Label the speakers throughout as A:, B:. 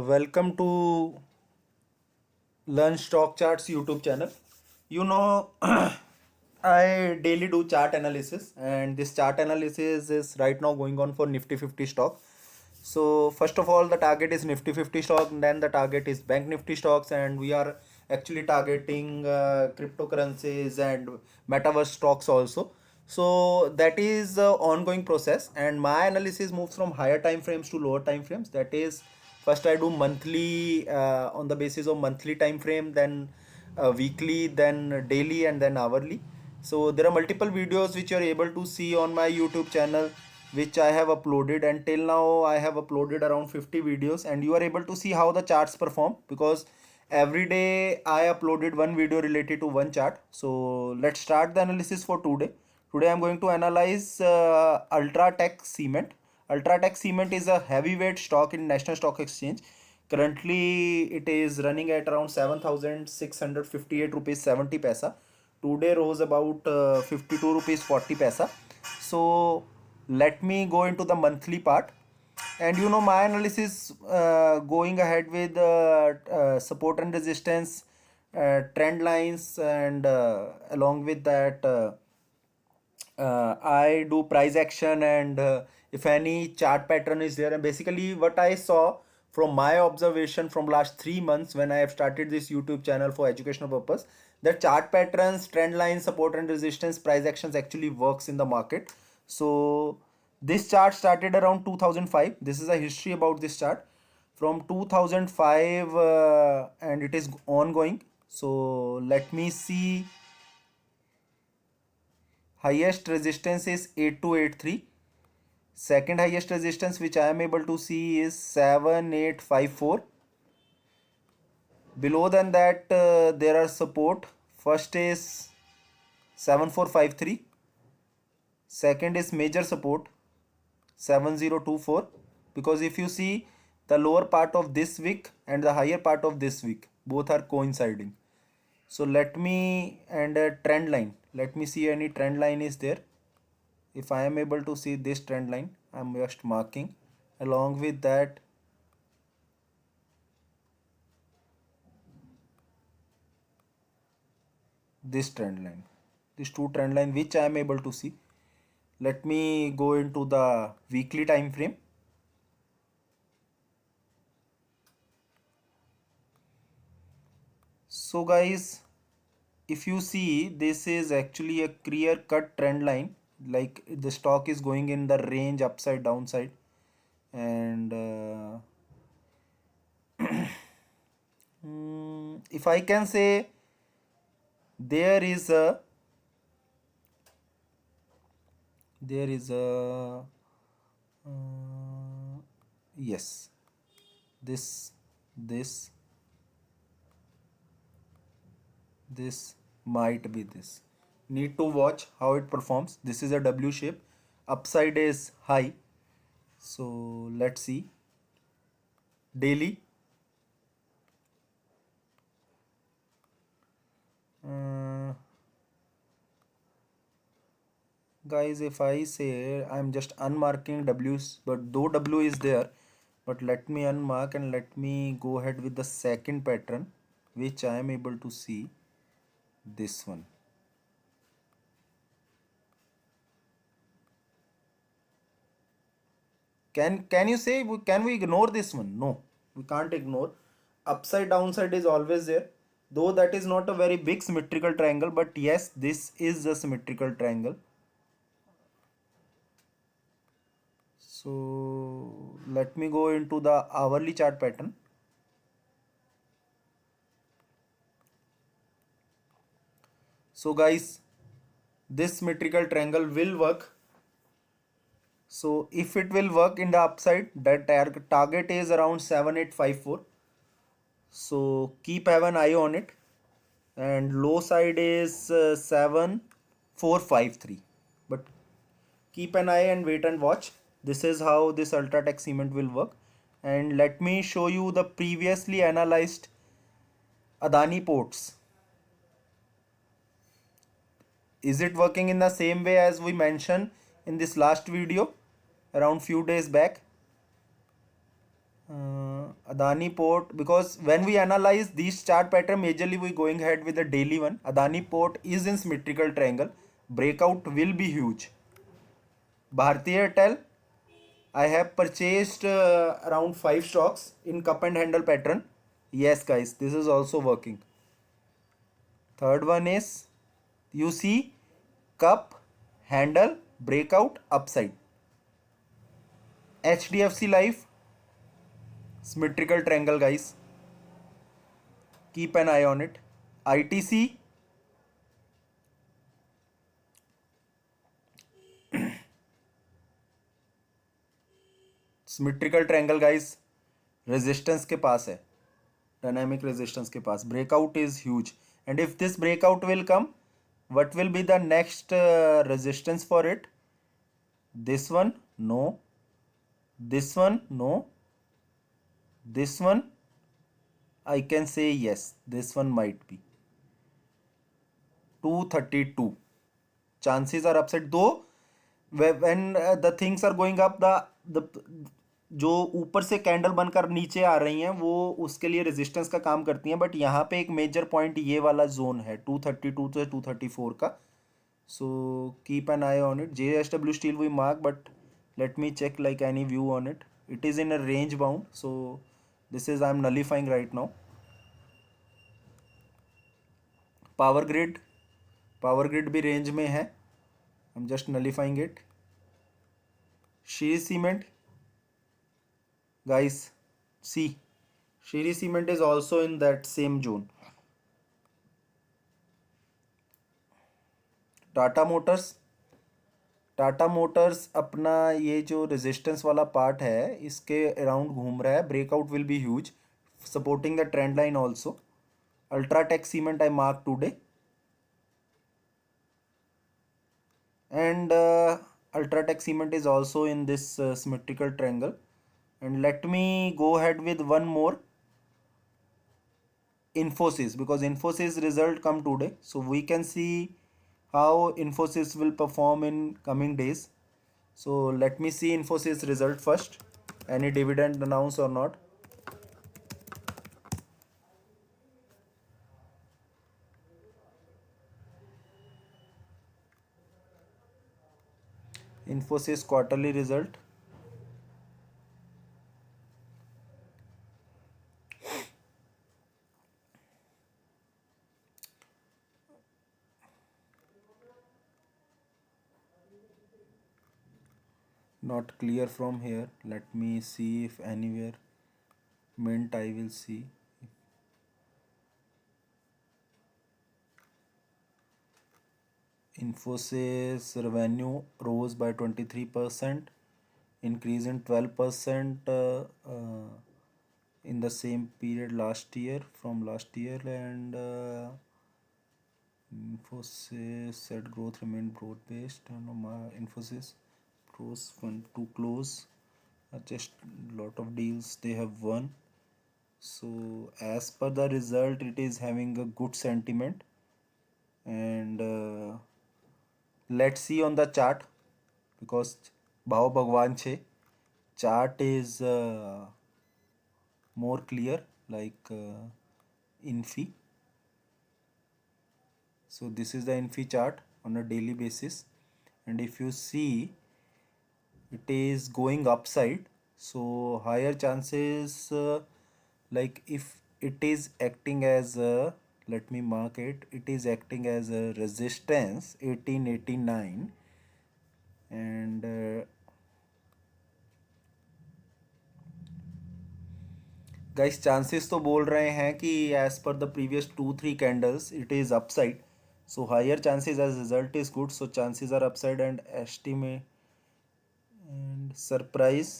A: Welcome to Learn Stock Charts YouTube channel. You know, I daily do chart analysis, and this chart analysis is right now going on for Nifty 50 stock. So, first of all, the target is Nifty 50 stock, and then the target is Bank Nifty stocks, and we are actually targeting cryptocurrencies and metaverse stocks also. So, that is the ongoing process, and my analysis moves from higher time frames to lower time frames. That is, first I do monthly on the basis of monthly time frame, then weekly, then daily, and then hourly. So there are multiple videos which you are able to see on my YouTube channel, which I have uploaded, and till now I have uploaded around 50 videos, and you are able to see how the charts perform because every day I uploaded one video related to one chart. So let's start the analysis for today. Today I'm going to analyze Ultratech Cement. Ultratech Cement is a heavyweight stock in National Stock Exchange. Currently, it is running at around 7,658 rupees 70 paisa. Today rose about 52 rupees 40 paisa. So let me go into the monthly part. And you know my analysis going ahead with support and resistance, trend lines, and along with that. I do price action and if any chart pattern is there. And basically, what I saw from my observation from last 3 months when I have started this YouTube channel for educational purpose, that chart patterns, trend lines, support and resistance, price actions actually works in the market. So this chart started around 2005. This is a history about this chart from 2005 and it is ongoing. So let me see. Highest resistance is 8283. Second highest resistance which I am able to see is 7854. Below than that there are support. First is 7453. Second is major support 7024. Because if you see the lower part of this wick and the higher part of this wick, both are coinciding. So let me, and a trend line, let me see any trend line is there. If I am able to see this trend line, I am just marking. Along with that, this trend line, these two trend line which I am able to see. Let me go into the weekly time frame. So guys, if you see, this is actually a clear cut trend line, like the stock is going in the range upside downside, and if I can say, there is a there is a yes, this this this might be this. Need to watch how it performs. This is a W shape, upside is high. So let's see daily. uh, Guys, if I say, I'm just unmarking W's, but though W is there, but let me unmark and let me go ahead with the second pattern which I am able to see, this one. Can you say, can we ignore this one? No, we can't ignore. Upside downside is always there, though that is not a very big symmetrical triangle, but yes, this is a symmetrical triangle. So let me go into the hourly chart pattern. So guys, this symmetrical triangle will work. So if it will work in the upside, that target is around 7854. So keep have an eye on it. And low side is 7453. But keep an eye and wait and watch. This is how this Ultratech cement will work. And let me show you the previously analyzed Adani ports. Is it working in the same way as we mentioned in this last video around few days back? Adani Port, because when we analyze these chart pattern, majorly we going ahead with the daily one. Adani Port is in symmetrical triangle. Breakout will be huge. Bharti Airtel, I have purchased around 5 stocks in cup and handle pattern. Yes, guys, this is also working. Third one is, you see, cup, handle, breakout, upside. HDFC Life, symmetrical triangle, guys. Keep an eye on it. ITC, symmetrical triangle guys, resistance के पास है, dynamic resistance के पास. Breakout is huge, and if this breakout will come, what will be the next resistance for it? This one? No. This one? No. This one? I can say yes. This one might be 232. Chances are upside, though when the things are going up, the जो ऊपर से candle बनकर नीचे आ रही हैं वो उसके लिए रेजिस्टेंस का काम करती हैं, बट यहाँ पे एक मेजर पॉइंट ये वाला जोन है 232 से 234 का. So keep an eye on it. JSW Steel we mark, but let me check like any view on it. It is in a range bound, so this is I'm nullifying right now. Power grid भी range में है, I'm just nullifying it. Shree Cement, guys, see, Shree Cement is also in that same zone. Tata Motors अपना ये जो resistance वाला part है इसके around घूम रहा है. Breakout will be huge, supporting the trend line also. UltraTech cement I mark today, and Ultratech cement is also in this symmetrical triangle. And let me go ahead with one more, Infosys, because Infosys result come today, so we can see how Infosys will perform in coming days. So let me see Infosys result first, any dividend announced or not. Infosys quarterly result. Not clear from here. Let me see if anywhere mint I will see. Infosys revenue rose by 23%, increase in 12% in the same period last year, from last year. And Infosys said growth remained broad based. Infosys pros fund to close, just lot of deals they have won. So as per the result, it is having a good sentiment. And let's see on the chart, because भाव भगवान छे, chart is more clear, like Infi. So this is the Infi chart on a daily basis, and if you see, it is going upside, so higher chances, like if it is acting as a, let me mark it, it is acting as a resistance 1889. And guys chances तो बोल रहे हैं कि as पर the previous 2-3 candles it is upside, so higher chances as result is good, so chances are upside. And estimate and surprise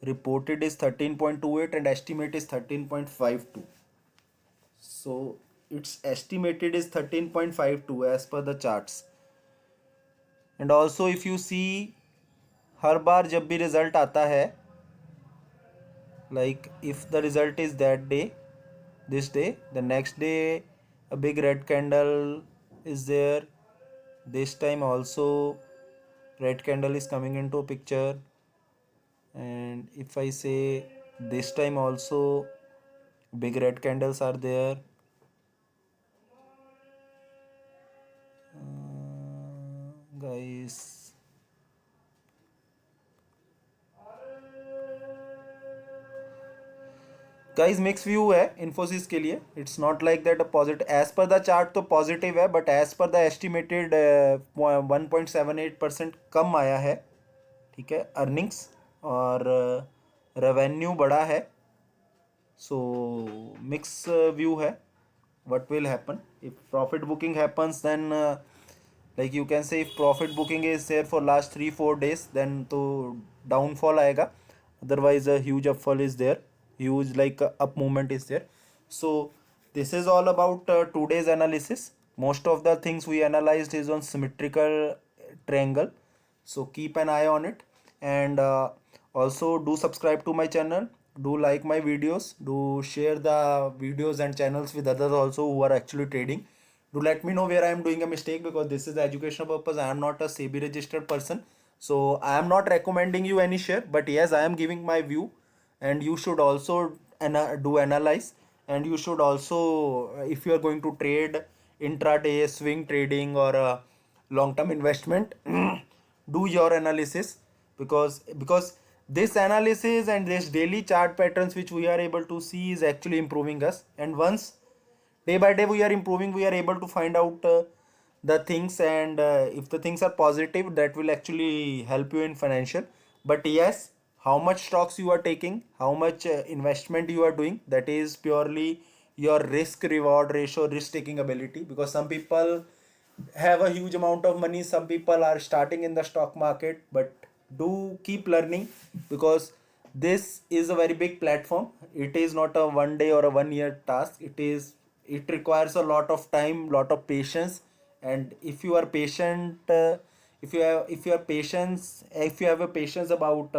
A: reported is 13.28 and estimate is 13.52. So its estimated is 13.52 as per the charts. And also if you see, हर बार जब भी result आता है, like if the result is that day, this day, the next day a big red candle is there. This time also red candle is coming into a picture. And if I say This time also big red candles are there. Guys, mix view है इन्फोसिस के लिए. It's not like that a positive. As पर the chart तो positive है, but as पर the estimated 1.78% कम आया है. ठीक है, अर्निंग्स और रेवेन्यू बढ़ा है. सो मिक्स व्यू है. what will happen if profit booking happens, then like you can say if profit booking is there for last 3-4 days, then to downfall आएगा. Otherwise a huge upfall is there, huge like up movement is there. So this is all about today's analysis. Most of the things we analyzed is on symmetrical triangle, so keep an eye on it. And also do subscribe to my channel, do like my videos, do share the videos and channels with others also who are actually trading. Do let me know where I am doing a mistake, because this is the educational purpose. I am not a SEBI registered person, so I am not recommending you any share, but yes, I am giving my view, and you should also do analyze. And you should also, if you are going to trade intraday, swing trading, or long term investment, do your analysis, because this analysis and this daily chart patterns which we are able to see is actually improving us. And once day by day we are improving, we are able to find out the things. And if the things are positive, that will actually help you in financial. But yes, how much stocks you are taking, how much investment you are doing, that is purely your risk reward ratio, risk taking ability. Because some people have a huge amount of money, some people are starting in the stock market, but do keep learning, because this is a very big platform. It is not a one day or a 1 year task. It requires a lot of time, lot of patience. And if you are patient, if you have a patience about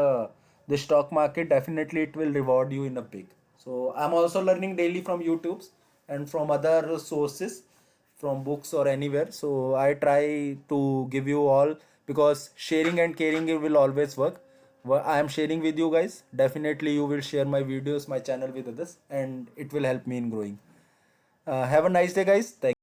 A: the stock market, definitely it will reward you in a big. So I'm also learning daily from YouTubes and from other sources, from books or anywhere. So I try to give you all, because sharing and caring it will always work. I am sharing with you guys. Definitely you will share my videos, my channel with others, and it will help me in growing. Have a nice day, guys. Thank